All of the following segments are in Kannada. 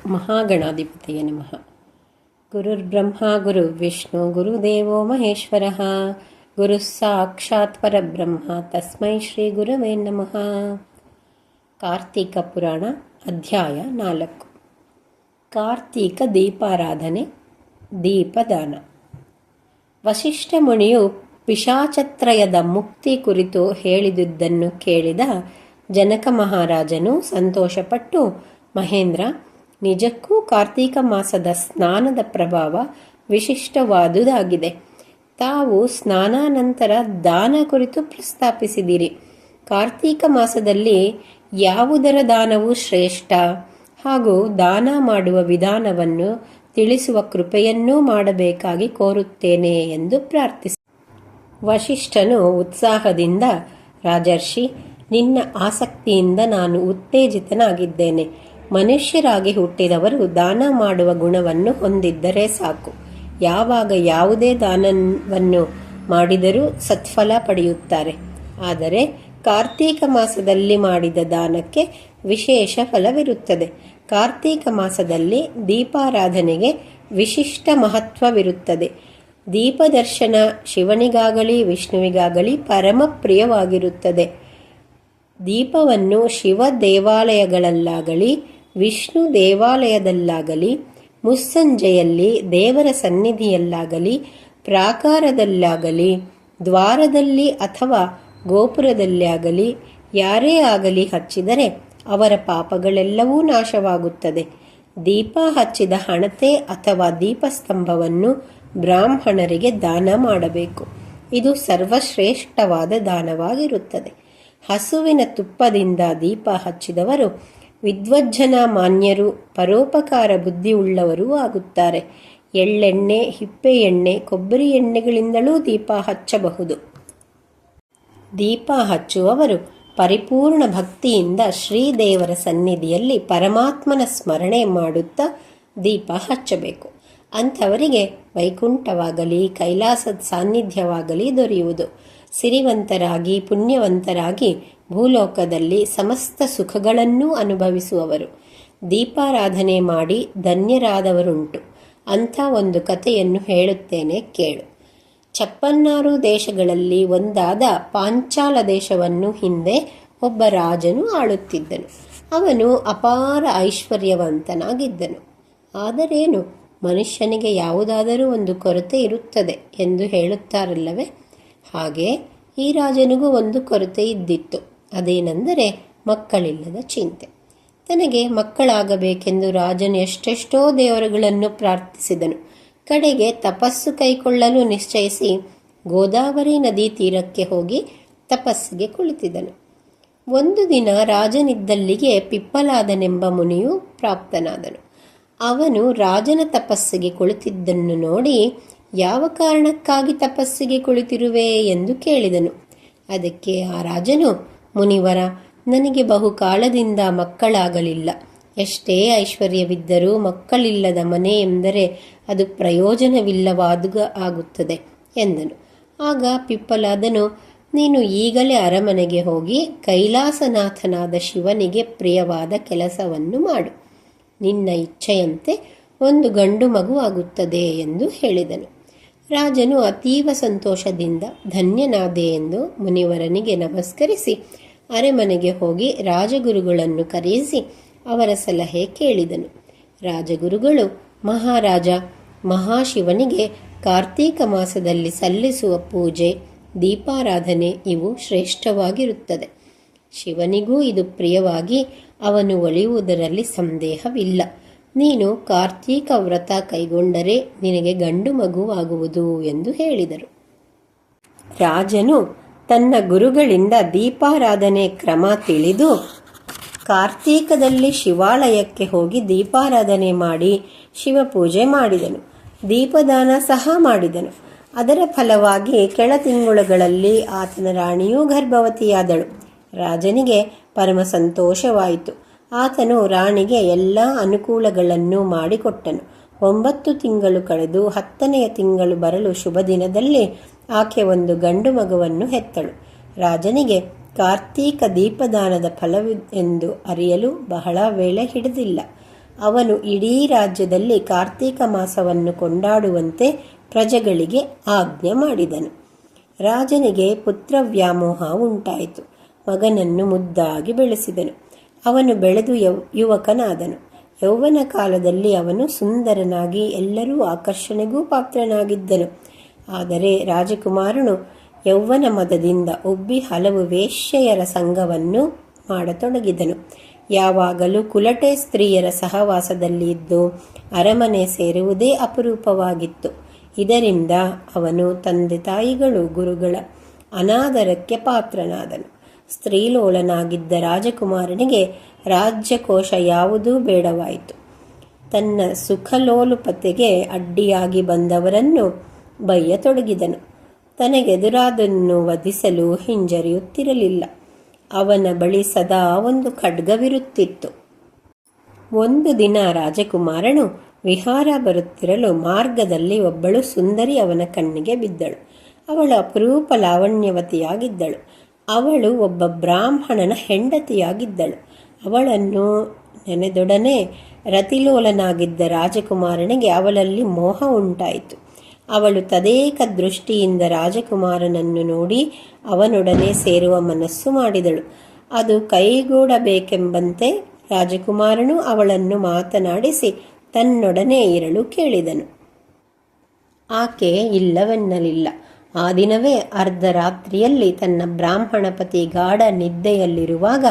ಮಹಾಗಣಾಧಿಪತಿಯ ನಮಃ. ಗುರುರ್ಬ್ರಹ್ಮ ಗುರುರ್ವಿಷ್ಣು ಗುರುದೇವೋ ಮಹೇಶ್ವರಃ. ಗುರು ಸಾಕ್ಷಾತ್ ಪರಬ್ರಹ್ಮ ತಸ್ಮೈ ಶ್ರೀ ಗುರವೇ ನಮಃ. ಕಾರ್ತೀಕ ಪುರಾಣ ಅಧ್ಯಾಯ 4. ಕಾರ್ತೀಕ ದೀಪಾರಾಧನೆ, ದೀಪದಾನ. ವಸಿಷ್ಠ ಮುನಿಯು ಪಿಶಾಚತ್ರಯದ ಮುಕ್ತಿ ಕುರಿತು ಹೇಳಿದುದನ್ನು ಕೇಳಿದ ಜನಕ ಮಹಾರಾಜನು ಸಂತೋಷಪಟ್ಟು, ಮಹೇಂದ್ರ, ನಿಜಕ್ಕೂ ಕಾರ್ತೀಕ ಮಾಸದ ಸ್ನಾನದ ಪ್ರಭಾವ ವಿಶಿಷ್ಟವಾದುದಾಗಿದೆ. ತಾವು ಸ್ನಾನಾನಂತರ ದಾನ ಕುರಿತು ಪ್ರಸ್ತಾಪಿಸಿದಿರಿ. ಕಾರ್ತೀಕ ಮಾಸದಲ್ಲಿ ಯಾವುದರ ದಾನವು ಶ್ರೇಷ್ಠ ಹಾಗೂ ದಾನ ಮಾಡುವ ವಿಧಾನವನ್ನು ತಿಳಿಸುವ ಕೃಪೆಯನ್ನೂ ಮಾಡಬೇಕಾಗಿ ಕೋರುತ್ತೇನೆ ಎಂದು ಪ್ರಾರ್ಥಿಸಿ. ವಸಿಷ್ಠನು ಉತ್ಸಾಹದಿಂದ, ರಾಜರ್ಷಿ, ನಿನ್ನ ಆಸಕ್ತಿಯಿಂದ ನಾನು ಉತ್ತೇಜಿತನಾಗಿದ್ದೇನೆ. ಮನುಷ್ಯರಾಗಿ ಹುಟ್ಟಿದವರು ದಾನ ಮಾಡುವ ಗುಣವನ್ನು ಹೊಂದಿದ್ದರೆ ಸಾಕು. ಯಾವಾಗ ಯಾವುದೇ ದಾನವನ್ನು ಮಾಡಿದರೂ ಸತ್ಫಲ ಪಡೆಯುತ್ತಾರೆ. ಆದರೆ ಕಾರ್ತೀಕ ಮಾಸದಲ್ಲಿ ಮಾಡಿದ ದಾನಕ್ಕೆ ವಿಶೇಷ ಫಲವಿರುತ್ತದೆ. ಕಾರ್ತೀಕ ಮಾಸದಲ್ಲಿ ದೀಪಾರಾಧನೆಗೆ ವಿಶಿಷ್ಟ ಮಹತ್ವವಿರುತ್ತದೆ. ದೀಪದರ್ಶನ ಶಿವನಿಗಾಗಲಿ ವಿಷ್ಣುವಿಗಾಗಲಿ ಪರಮ ಪ್ರಿಯವಾಗಿರುತ್ತದೆ. ದೀಪವನ್ನು ಶಿವ ದೇವಾಲಯಗಳಲ್ಲಾಗಲಿ ವಿಷ್ಣು ದೇವಾಲಯದಲ್ಲಾಗಲಿ ಮುಸ್ಸಂಜೆಯಲ್ಲಿ ದೇವರ ಸನ್ನಿಧಿಯಲ್ಲಾಗಲಿ ಪ್ರಾಕಾರದಲ್ಲಾಗಲಿ ದ್ವಾರದಲ್ಲಿ ಅಥವಾ ಗೋಪುರದಲ್ಲಾಗಲಿ ಯಾರೇ ಆಗಲಿ ಹಚ್ಚಿದರೆ ಅವರ ಪಾಪಗಳೆಲ್ಲವೂ ನಾಶವಾಗುತ್ತದೆ. ದೀಪ ಹಚ್ಚಿದ ಹಣತೆ ಅಥವಾ ದೀಪಸ್ತಂಭವನ್ನು ಬ್ರಾಹ್ಮಣರಿಗೆ ದಾನ ಮಾಡಬೇಕು. ಇದು ಸರ್ವಶ್ರೇಷ್ಠವಾದ ದಾನವಾಗಿರುತ್ತದೆ. ಹಸುವಿನ ತುಪ್ಪದಿಂದ ದೀಪ ಹಚ್ಚಿದವರು ವಿದ್ವಜ್ಜನ ಮಾನ್ಯರು, ಪರೋಪಕಾರ ಬುದ್ಧಿಯುಳ್ಳವರೂ ಆಗುತ್ತಾರೆ. ಎಳ್ಳೆಣ್ಣೆ, ಹಿಪ್ಪೆ ಎಣ್ಣೆ, ಕೊಬ್ಬರಿ ಎಣ್ಣೆಗಳಿಂದಲೂ ದೀಪ ಹಚ್ಚಬಹುದು. ದೀಪ ಹಚ್ಚುವವರು ಪರಿಪೂರ್ಣ ಭಕ್ತಿಯಿಂದ ಶ್ರೀದೇವರ ಸನ್ನಿಧಿಯಲ್ಲಿ ಪರಮಾತ್ಮನ ಸ್ಮರಣೆ ಮಾಡುತ್ತಾ ದೀಪ ಹಚ್ಚಬೇಕು. ಅಂಥವರಿಗೆ ವೈಕುಂಠವಾಗಲಿ ಕೈಲಾಸದ ಸಾನ್ನಿಧ್ಯವಾಗಲಿ ದೊರೆಯುವುದು. ಸಿರಿವಂತರಾಗಿ ಪುಣ್ಯವಂತರಾಗಿ ಭೂಲೋಕದಲ್ಲಿ ಸಮಸ್ತ ಸುಖಗಳನ್ನೂ ಅನುಭವಿಸುವವರು. ದೀಪಾರಾಧನೆ ಮಾಡಿ ಧನ್ಯರಾದವರುಂಟು. ಅಂಥ ಒಂದು ಕಥೆಯನ್ನು ಹೇಳುತ್ತೇನೆ, ಕೇಳು. 56 ದೇಶಗಳಲ್ಲಿ ಒಂದಾದ ಪಾಂಚಾಲ ದೇಶವನ್ನು ಹಿಂದೆ ಒಬ್ಬ ರಾಜನು ಆಳುತ್ತಿದ್ದನು. ಅವನು ಅಪಾರ ಐಶ್ವರ್ಯವಂತನಾಗಿದ್ದನು. ಆದರೇನು, ಮನುಷ್ಯನಿಗೆ ಯಾವುದಾದರೂ ಒಂದು ಕೊರತೆ ಇರುತ್ತದೆ ಎಂದು ಹೇಳುತ್ತಾರಲ್ಲವೇ? ಹಾಗೆ ಈ ರಾಜನಿಗೂ ಒಂದು ಕೊರತೆ ಇದ್ದಿತ್ತು. ಅದೇನೆಂದರೆ ಮಕ್ಕಳಿಲ್ಲದ ಚಿಂತೆ. ತನಗೆ ಮಕ್ಕಳಾಗಬೇಕೆಂದು ರಾಜನು ಎಷ್ಟೆಷ್ಟೋ ದೇವರುಗಳನ್ನು ಪ್ರಾರ್ಥಿಸಿದನು. ಕಡೆಗೆ ತಪಸ್ಸು ಕೈಕೊಳ್ಳಲು ನಿಶ್ಚಯಿಸಿ ಗೋದಾವರಿ ನದಿ ತೀರಕ್ಕೆ ಹೋಗಿ ತಪಸ್ಸಿಗೆ ಕುಳಿತಿದನು. ಒಂದು ದಿನ ರಾಜನಿದ್ದಲ್ಲಿಗೆ ಪಿಪ್ಪಲಾದನೆಂಬ ಮುನಿಯು ಪ್ರಾಪ್ತನಾದನು. ಅವನು ರಾಜನ ತಪಸ್ಸಿಗೆ ಕುಳಿತಿದ್ದನ್ನು ನೋಡಿ, ಯಾವ ಕಾರಣಕ್ಕಾಗಿ ತಪಸ್ಸಿಗೆ ಕುಳಿತಿರುವೆ ಎಂದು ಕೇಳಿದನು. ಅದಕ್ಕೆ ಆ ರಾಜನು, ಮುನಿವರ, ನನಗೆ ಬಹುಕಾಲದಿಂದ ಮಕ್ಕಳಾಗಲಿಲ್ಲ. ಎಷ್ಟೇ ಐಶ್ವರ್ಯವಿದ್ದರೂ ಮಕ್ಕಳಿಲ್ಲದ ಮನೆ ಎಂದರೆ ಅದು ಪ್ರಯೋಜನವಿಲ್ಲವಾದ ಆಗುತ್ತದೆ ಎಂದನು. ಆಗ ಪಿಪ್ಪಲಾದನು, ನೀನು ಈಗಲೇ ಅರಮನೆಗೆ ಹೋಗಿ ಕೈಲಾಸನಾಥನಾದ ಶಿವನಿಗೆ ಪ್ರಿಯವಾದ ಕೆಲಸವನ್ನು ಮಾಡು. ನಿನ್ನ ಇಚ್ಛೆಯಂತೆ ಒಂದು ಗಂಡು ಮಗು ಆಗುತ್ತದೆ ಎಂದು ಹೇಳಿದನು. ರಾಜನು ಅತೀವ ಸಂತೋಷದಿಂದ ಧನ್ಯನಾದೆ ಎಂದು ಮುನಿವರನಿಗೆ ನಮಸ್ಕರಿಸಿ ಅರಮನೆಗೆ ಹೋಗಿ ರಾಜಗುರುಗಳನ್ನು ಕರೆಯಿಸಿ ಅವರ ಸಲಹೆ ಕೇಳಿದನು. ರಾಜಗುರುಗಳು, ಮಹಾರಾಜ, ಮಹಾಶಿವನಿಗೆ ಕಾರ್ತೀಕ ಮಾಸದಲ್ಲಿ ಸಲ್ಲಿಸುವ ಪೂಜೆ, ದೀಪಾರಾಧನೆ ಇವು ಶ್ರೇಷ್ಠವಾಗಿರುತ್ತದೆ. ಶಿವನಿಗೂ ಇದು ಪ್ರಿಯವಾಗಿ ಅವನು ಒಲಿಯುವುದರಲ್ಲಿ ಸಂದೇಹವಿಲ್ಲ. ನೀನು ಕಾರ್ತೀಕ ವ್ರತ ಕೈಗೊಂಡರೆ ನಿನಗೆ ಗಂಡು ಮಗುವಾಗುವುದು ಎಂದು ಹೇಳಿದರು. ರಾಜನು ತನ್ನ ಗುರುಗಳಿಂದ ದೀಪಾರಾಧನೆ ಕ್ರಮ ತಿಳಿದು ಕಾರ್ತೀಕದಲ್ಲಿ ಶಿವಾಲಯಕ್ಕೆ ಹೋಗಿ ದೀಪಾರಾಧನೆ ಮಾಡಿ ಶಿವಪೂಜೆ ಮಾಡಿದನು. ದೀಪದಾನ ಸಹ ಮಾಡಿದನು. ಅದರ ಫಲವಾಗಿ ಕೆಳ ತಿಂಗಳುಗಳಲ್ಲಿ ಆತನ ರಾಣಿಯೂ ಗರ್ಭವತಿಯಾದಳು. ರಾಜನಿಗೆ ಪರಮ ಸಂತೋಷವಾಯಿತು. ಆತನು ರಾಣಿಗೆ ಎಲ್ಲ ಅನುಕೂಲಗಳನ್ನು ಮಾಡಿಕೊಟ್ಟನು. 9 ತಿಂಗಳು ಕಳೆದು 10ನೆಯ ತಿಂಗಳು ಬರಲು ಶುಭ ದಿನದಲ್ಲಿ ಆಕೆ ಒಂದು ಗಂಡು ಮಗುವನ್ನು ಹೆತ್ತಳು. ರಾಜನಿಗೆ ಕಾರ್ತೀಕ ದೀಪದಾನದ ಫಲವೆಂದು ಅರಿಯಲು ಬಹಳ ವೇಳೆ ಹಿಡಿದಿಲ್ಲ. ಅವನು ಇಡೀ ರಾಜ್ಯದಲ್ಲಿ ಕಾರ್ತೀಕ ಮಾಸವನ್ನು ಕೊಂಡಾಡುವಂತೆ ಪ್ರಜೆಗಳಿಗೆ ಆಜ್ಞೆ ಮಾಡಿದನು. ರಾಜನಿಗೆ ಪುತ್ರ ವ್ಯಾಮೋಹ ಉಂಟಾಯಿತು. ಮಗನನ್ನು ಮುದ್ದಾಗಿ ಬೆಳೆಸಿದನು. ಅವನು ಬೆಳೆದು ಯುವಕನಾದನು. ಯೌವನ ಕಾಲದಲ್ಲಿ ಅವನು ಸುಂದರನಾಗಿ ಎಲ್ಲರೂ ಆಕರ್ಷಣೆಗೂ ಪಾತ್ರನಾಗಿದ್ದನು. ಆದರೆ ರಾಜಕುಮಾರನು ಯೌವನ ಮದದಿಂದ ಉಬ್ಬಿ ಹಲವು ವೇಶ್ಯೆಯರ ಸಂಘವನ್ನು ಮಾಡತೊಡಗಿದನು. ಯಾವಾಗಲೂ ಕುಲಟೆ ಸ್ತ್ರೀಯರ ಸಹವಾಸದಲ್ಲಿ ಇದ್ದು ಅರಮನೆ ಸೇರುವುದೇ ಅಪರೂಪವಾಗಿತ್ತು. ಇದರಿಂದ ಅವನು ತಂದೆ ತಾಯಿಗಳು ಗುರುಗಳ ಅನಾದರಕ್ಕೆ ಪಾತ್ರನಾದನು. ಸ್ತ್ರೀಲೋಲನಾಗಿದ್ದ ರಾಜಕುಮಾರನಿಗೆ ರಾಜ್ಯಕೋಶ ಯಾವುದೂ ಬೇಡವಾಯಿತು. ತನ್ನ ಸುಖಲೋಲುಪತೆಗೆ ಅಡ್ಡಿಯಾಗಿ ಬಂದವರನ್ನು ಬಯ್ಯತೊಡಗಿದನು. ತನಗೆದುರಾದನ್ನು ವಧಿಸಲು ಹಿಂಜರಿಯುತ್ತಿರಲಿಲ್ಲ. ಅವನ ಬಳಿ ಸದಾ ಒಂದು ಖಡ್ಗವಿರುತ್ತಿತ್ತು. ಒಂದು ದಿನ ರಾಜಕುಮಾರನು ವಿಹಾರ ಬರುತ್ತಿರಲು ಮಾರ್ಗದಲ್ಲಿ ಒಬ್ಬಳು ಸುಂದರಿ ಅವನ ಕಣ್ಣಿಗೆ ಬಿದ್ದಳು. ಅವಳು ಅಪರೂಪ ಲಾವಣ್ಯವತಿಯಾಗಿದ್ದಳು. ಅವಳು ಒಬ್ಬ ಬ್ರಾಹ್ಮಣನ ಹೆಂಡತಿಯಾಗಿದ್ದಳು. ಅವಳನ್ನು ನೆನೆದೊಡನೆ ರತಿಲೋಲನಾಗಿದ್ದ ರಾಜಕುಮಾರನಿಗೆ ಅವಳಲ್ಲಿ ಮೋಹ ಉಂಟಾಯಿತು. ಅವಳು ತದೇಕ ದೃಷ್ಟಿಯಿಂದ ರಾಜಕುಮಾರನನ್ನು ನೋಡಿ ಅವನೊಡನೆ ಸೇರುವ ಮನಸ್ಸು ಮಾಡಿದಳು. ಅದು ಕೈಗೂಡಬೇಕೆಂಬಂತೆ ರಾಜಕುಮಾರನು ಅವಳನ್ನು ಮಾತನಾಡಿಸಿ ತನ್ನೊಡನೆ ಇರಲು ಕೇಳಿದನು. ಆಕೆ ಇಲ್ಲವೆನ್ನಲಿಲ್ಲ. ಆ ದಿನವೇ ಅರ್ಧರಾತ್ರಿಯಲ್ಲಿ ತನ್ನ ಬ್ರಾಹ್ಮಣ ಪತಿ ಗಾಢ ನಿದ್ದೆಯಲ್ಲಿರುವಾಗ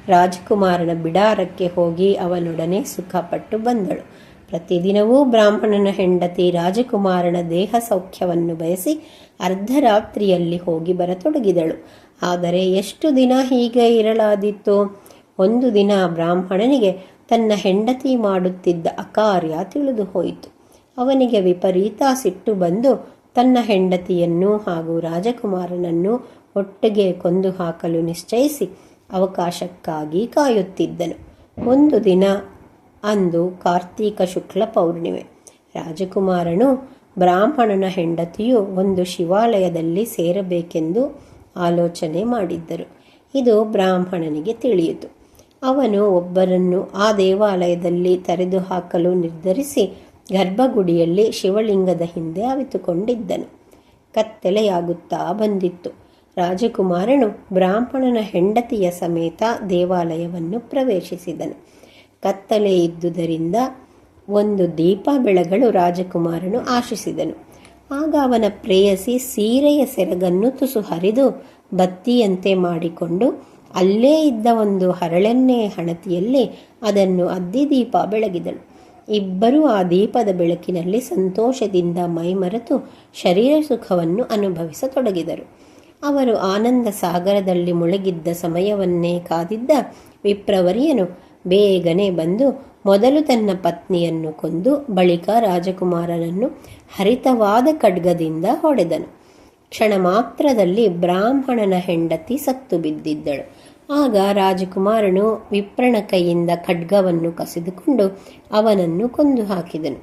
ರಾಜಕುಮಾರನ ಬಿಡಾರಕ್ಕೆ ಹೋಗಿ ಅವನೊಡನೆ ಸುಖಪಟ್ಟು ಬಂದಳು. ಪ್ರತಿದಿನವೂ ಬ್ರಾಹ್ಮಣನ ಹೆಂಡತಿ ರಾಜಕುಮಾರನ ದೇಹ ಸೌಖ್ಯವನ್ನು ಬಯಸಿ ಅರ್ಧರಾತ್ರಿಯಲ್ಲಿ ಹೋಗಿ ಬರತೊಡಗಿದಳು. ಆದರೆ ಎಷ್ಟು ದಿನ ಹೀಗೆ ಇರಲಾದೀತೋ? ಒಂದು ದಿನ ಬ್ರಾಹ್ಮಣನಿಗೆ ತನ್ನ ಹೆಂಡತಿ ಮಾಡುತ್ತಿದ್ದ ಅಕಾರ್ಯ ತಿಳಿದು ಹೋಯಿತು. ಅವನಿಗೆ ವಿಪರೀತ ಸಿಟ್ಟು ಬಂದು ತನ್ನ ಹೆಂಡತಿಯನ್ನು ಹಾಗೂ ರಾಜಕುಮಾರನನ್ನು ಒಟ್ಟಿಗೆ ಕೊಂದು ಹಾಕಲು ನಿಶ್ಚಯಿಸಿ ಅವಕಾಶಕ್ಕಾಗಿ ಕಾಯುತ್ತಿದ್ದನು. ಒಂದು ದಿನ, ಅಂದು ಕಾರ್ತೀಕ ಶುಕ್ಲ ಪೌರ್ಣಿಮೆ. ರಾಜಕುಮಾರನು ಬ್ರಾಹ್ಮಣನ ಹೆಂಡತಿಯು ಒಂದು ಶಿವಾಲಯದಲ್ಲಿ ಸೇರಬೇಕೆಂದು ಆಲೋಚನೆ ಮಾಡಿದ್ದರು. ಇದು ಬ್ರಾಹ್ಮಣನಿಗೆ ತಿಳಿಯಿತು. ಅವನು ಒಬ್ಬರನ್ನು ಆ ದೇವಾಲಯದಲ್ಲಿ ತೆರೆದು ಹಾಕಲು ನಿರ್ಧರಿಸಿ ಗರ್ಭಗುಡಿಯಲ್ಲಿ ಶಿವಲಿಂಗದ ಹಿಂದೆ ಅವಿತುಕೊಂಡಿದ್ದನು. ಕತ್ತಲೆಯಾಗುತ್ತಾ ಬಂದಿತ್ತು. ರಾಜಕುಮಾರನು ಬ್ರಾಹ್ಮಣನ ಹೆಂಡತಿಯ ಸಮೇತ ದೇವಾಲಯವನ್ನು ಪ್ರವೇಶಿಸಿದನು. ಕತ್ತಲೆ ಇದ್ದುದರಿಂದ ಒಂದು ದೀಪ ಬೆಳಗಲು ರಾಜಕುಮಾರನು ಆಶಿಸಿದನು. ಆಗ ಅವನ ಪ್ರೇಯಸಿ ಸೀರೆಯ ಸೆರಗನ್ನು ತುಸು ಹರಿದು ಬತ್ತಿಯಂತೆ ಮಾಡಿಕೊಂಡು ಅಲ್ಲೇ ಇದ್ದ ಒಂದು ಹರಳೆಣ್ಣೆ ಹಣತೆಯಲ್ಲಿ ಅದನ್ನು ಅದ್ದಿ ದೀಪ ಬೆಳಗಿದಳು. ಇಬ್ಬರೂ ಆ ದೀಪದ ಬೆಳಕಿನಲ್ಲಿ ಸಂತೋಷದಿಂದ ಮೈಮರೆತು ಶರೀರ ಸುಖವನ್ನು ಅನುಭವಿಸತೊಡಗಿದರು. ಅವರು ಆನಂದ ಸಾಗರದಲ್ಲಿ ಮುಳುಗಿದ್ದ ಸಮಯವನ್ನೇ ಕಾದಿದ್ದ ವಿಪ್ರವರಿಯನು ಬೇಗನೆ ಬಂದು ಮೊದಲು ತನ್ನ ಪತ್ನಿಯನ್ನು ಕೊಂದು ಬಳಿಕ ರಾಜಕುಮಾರನನ್ನು ಹರಿತವಾದ ಖಡ್ಗದಿಂದ ಹೊಡೆದನು. ಕ್ಷಣ ಮಾತ್ರದಲ್ಲಿ ಬ್ರಾಹ್ಮಣನ ಹೆಂಡತಿ ಸತ್ತು ಬಿದ್ದಿದ್ದಳು. ಆಗ ರಾಜಕುಮಾರನು ವಿಪ್ರನ ಕೈಯಿಂದ ಖಡ್ಗವನ್ನು ಕಸಿದುಕೊಂಡು ಅವನನ್ನು ಕೊಂದು ಹಾಕಿದನು.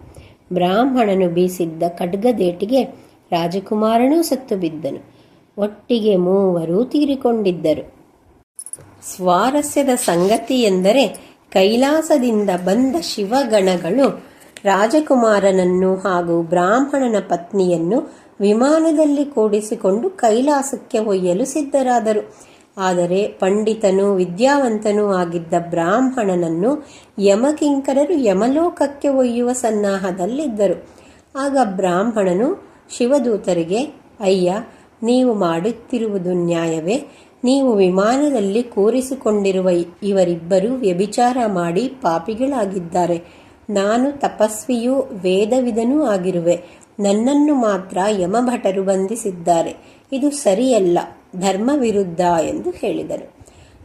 ಬ್ರಾಹ್ಮಣನು ಬೀಸಿದ್ದ ಖಡ್ಗದೇಟಿಗೆ ರಾಜಕುಮಾರನೂ ಸತ್ತು ಬಿದ್ದನು. ಒಟ್ಟಿಗೆ ಮೂವರು ತೀರಿಕೊಂಡಿದ್ದರು. ಸ್ವಾರಸ್ಯದ ಸಂಗತಿ ಎಂದರೆ ಕೈಲಾಸದಿಂದ ಬಂದ ಶಿವಗಣಗಳು ರಾಜಕುಮಾರನನ್ನು ಹಾಗೂ ಬ್ರಾಹ್ಮಣನ ಪತ್ನಿಯನ್ನು ವಿಮಾನದಲ್ಲಿ ಕೂಡಿಸಿಕೊಂಡು ಕೈಲಾಸಕ್ಕೆ ಒಯ್ಯಲು ಸಿದ್ಧರಾದರು. ಆದರೆ ಪಂಡಿತನೂ ವಿದ್ಯಾವಂತನೂ ಆಗಿದ್ದ ಬ್ರಾಹ್ಮಣನನ್ನು ಯಮಕಿಂಕರರು ಯಮಲೋಕಕ್ಕೆ ಒಯ್ಯುವ ಸನ್ನಾಹದಲ್ಲಿದ್ದರು. ಆಗ ಬ್ರಾಹ್ಮಣನು ಶಿವದೂತರಿಗೆ, ಅಯ್ಯ, ನೀವು ಮಾಡುತ್ತಿರುವುದು ನ್ಯಾಯವೇ? ನೀವು ವಿಮಾನದಲ್ಲಿ ಕೂರಿಸಿಕೊಂಡಿರುವ ಇವರಿಬ್ಬರು ವ್ಯಭಿಚಾರ ಮಾಡಿ ಪಾಪಿಗಳಾಗಿದ್ದಾರೆ. ನಾನು ತಪಸ್ವಿಯೂ ವೇದವಿದನೂ ಆಗಿರುವೆ. ನನ್ನನ್ನು ಮಾತ್ರ ಯಮಭಟರು ಬಂಧಿಸಿದ್ದಾರೆ. ಇದು ಸರಿಯಲ್ಲ, ಧರ್ಮ ವಿರುದ್ಧ ಎಂದು ಹೇಳಿದರು.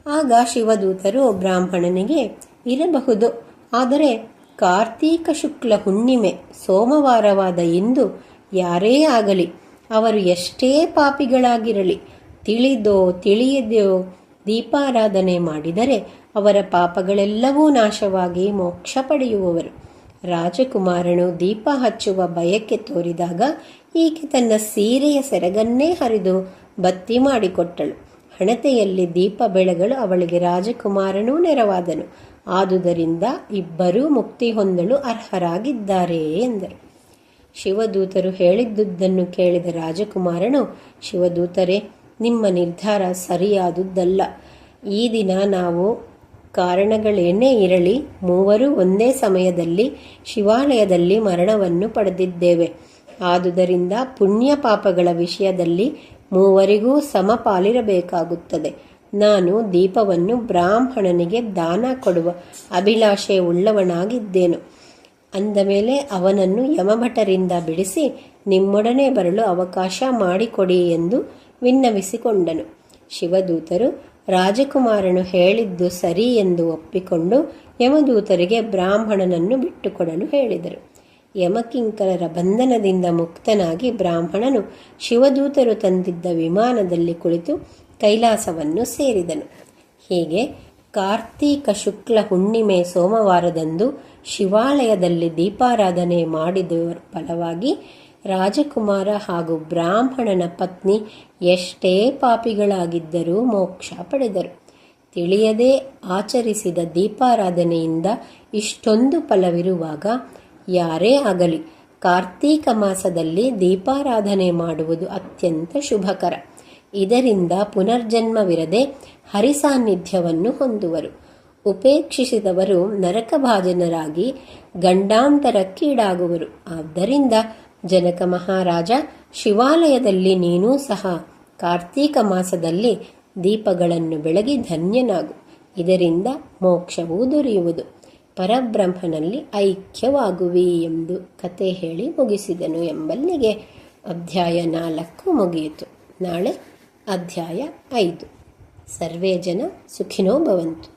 ಆಗ ಶಿವದೂತರು ಬ್ರಾಹ್ಮಣನಿಗೆ, ಇರಬಹುದು, ಆದರೆ ಕಾರ್ತೀಕ ಶುಕ್ಲ ಹುಣ್ಣಿಮೆ ಸೋಮವಾರವಾದ ಇಂದು ಯಾರೇ ಆಗಲಿ, ಅವರು ಎಷ್ಟೇ ಪಾಪಿಗಳಾಗಿರಲಿ, ತಿಳಿದೋ ತಿಳಿಯದೋ ದೀಪಾರಾಧನೆ ಮಾಡಿದರೆ ಅವರ ಪಾಪಗಳೆಲ್ಲವೂ ನಾಶವಾಗಿ ಮೋಕ್ಷ ಪಡೆಯುವವರು. ರಾಜಕುಮಾರನು ದೀಪ ಹಚ್ಚುವ ಬಯಕೆ ತೋರಿದಾಗ ಈಕೆ ತನ್ನ ಸೀರೆಯ ಸೆರಗನ್ನೇ ಹರಿದು ಬತ್ತಿ ಮಾಡಿಕೊಟ್ಟಳು. ಹಣತೆಯಲ್ಲಿ ದೀಪ ಬೆಳಗಲು ಅವಳಿಗೆ ರಾಜಕುಮಾರನೂ ನೆರವಾದನು. ಆದುದರಿಂದ ಇಬ್ಬರೂ ಮುಕ್ತಿ ಹೊಂದಲು ಅರ್ಹರಾಗಿದ್ದಾರೆ ಎಂದರು. ಶಿವದೂತರು ಹೇಳಿದ್ದುದನ್ನು ಕೇಳಿದ ರಾಜಕುಮಾರನು, ಶಿವದೂತರೇ, ನಿಮ್ಮ ನಿರ್ಧಾರ ಸರಿಯಾದುದಲ್ಲ. ಈ ದಿನ ನಾವು ಕಾರಣಗಳೇನೇ ಇರಲಿ ಮೂವರು ಒಂದೇ ಸಮಯದಲ್ಲಿ ಶಿವಾಲಯದಲ್ಲಿ ಮರಣವನ್ನು ಪಡೆದಿದ್ದೇವೆ. ಆದುದರಿಂದ ಪುಣ್ಯ ಪಾಪಗಳ ವಿಷಯದಲ್ಲಿ ಮೂವರಿಗೂ ಸಮಪಾಲಿರಬೇಕಾಗುತ್ತದೆ. ನಾನು ದೀಪವನ್ನು ಬ್ರಾಹ್ಮಣನಿಗೆ ದಾನ ಕೊಡುವ ಅಭಿಲಾಷೆ ಉಳ್ಳವನಾಗಿದ್ದೇನು. ಅಂದ ಮೇಲೆ ಅವನನ್ನು ಯಮಭಟರಿಂದ ಬಿಡಿಸಿ ನಿಮ್ಮೊಡನೆ ಬರಲು ಅವಕಾಶ ಮಾಡಿಕೊಡಿ ಎಂದು ವಿನ್ನವಿಸಿಕೊಂಡನು. ಶಿವದೂತರು ರಾಜಕುಮಾರನು ಹೇಳಿದ್ದು ಸರಿ ಎಂದು ಒಪ್ಪಿಕೊಂಡು ಯಮದೂತರಿಗೆ ಬ್ರಾಹ್ಮಣನನ್ನು ಬಿಟ್ಟುಕೊಡಲು ಹೇಳಿದರು. ಯಮಕಿಂಕರರ ಬಂಧನದಿಂದ ಮುಕ್ತನಾಗಿ ಬ್ರಾಹ್ಮಣನು ಶಿವದೂತರು ತಂದಿದ್ದ ವಿಮಾನದಲ್ಲಿ ಕುಳಿತು ಕೈಲಾಸವನ್ನು ಸೇರಿದನು. ಹೀಗೆ ಕಾರ್ತೀಕ ಶುಕ್ಲ ಹುಣ್ಣಿಮೆ ಸೋಮವಾರದಂದು ಶಿವಾಲಯದಲ್ಲಿ ದೀಪಾರಾಧನೆ ಮಾಡಿದ ಫಲವಾಗಿ ರಾಜಕುಮಾರ ಹಾಗೂ ಬ್ರಾಹ್ಮಣನ ಪತ್ನಿ ಎಷ್ಟೇ ಪಾಪಿಗಳಾಗಿದ್ದರೂ ಮೋಕ್ಷ ಪಡೆದರು. ತಿಳಿಯದೆ ಆಚರಿಸಿದ ದೀಪಾರಾಧನೆಯಿಂದ ಇಷ್ಟೊಂದು ಫಲವಿರುವಾಗ ಯಾರೇ ಆಗಲಿ ಕಾರ್ತೀಕ ಮಾಸದಲ್ಲಿ ದೀಪಾರಾಧನೆ ಮಾಡುವುದು ಅತ್ಯಂತ ಶುಭಕರ. ಇದರಿಂದ ಪುನರ್ಜನ್ಮವಿರದೆ ಹರಿಸಾನ್ನಿಧ್ಯವನ್ನು ಹೊಂದುವರು. ಉಪೇಕ್ಷಿಸಿದವರು ನರಕಭಾಜನರಾಗಿ ಗಂಡಾಂತರಕ್ಕೀಡಾಗುವರು. ಆದ್ದರಿಂದ ಜನಕ ಮಹಾರಾಜ, ಶಿವಾಲಯದಲ್ಲಿ ನೀನೂ ಸಹ ಕಾರ್ತೀಕ ಮಾಸದಲ್ಲಿ ದೀಪಗಳನ್ನು ಬೆಳಗಿ ಧನ್ಯನಾಗು. ಇದರಿಂದ ಮೋಕ್ಷವೂ ದೊರೆಯುವುದು, ಪರಬ್ರಹ್ಮನಲ್ಲಿ ಐಕ್ಯವಾಗುವಿ ಎಂದು ಕತೆ ಹೇಳಿ ಮುಗಿಸಿದನು ಎಂಬಲ್ಲಿಗೆ ಅಧ್ಯಾಯ 4 ಮುಗಿಯಿತು. ನಾಳೆ ಅಧ್ಯಾಯ 5. ಸರ್ವೇ ಜನ ಸುಖಿನೋ ಭವಂತು.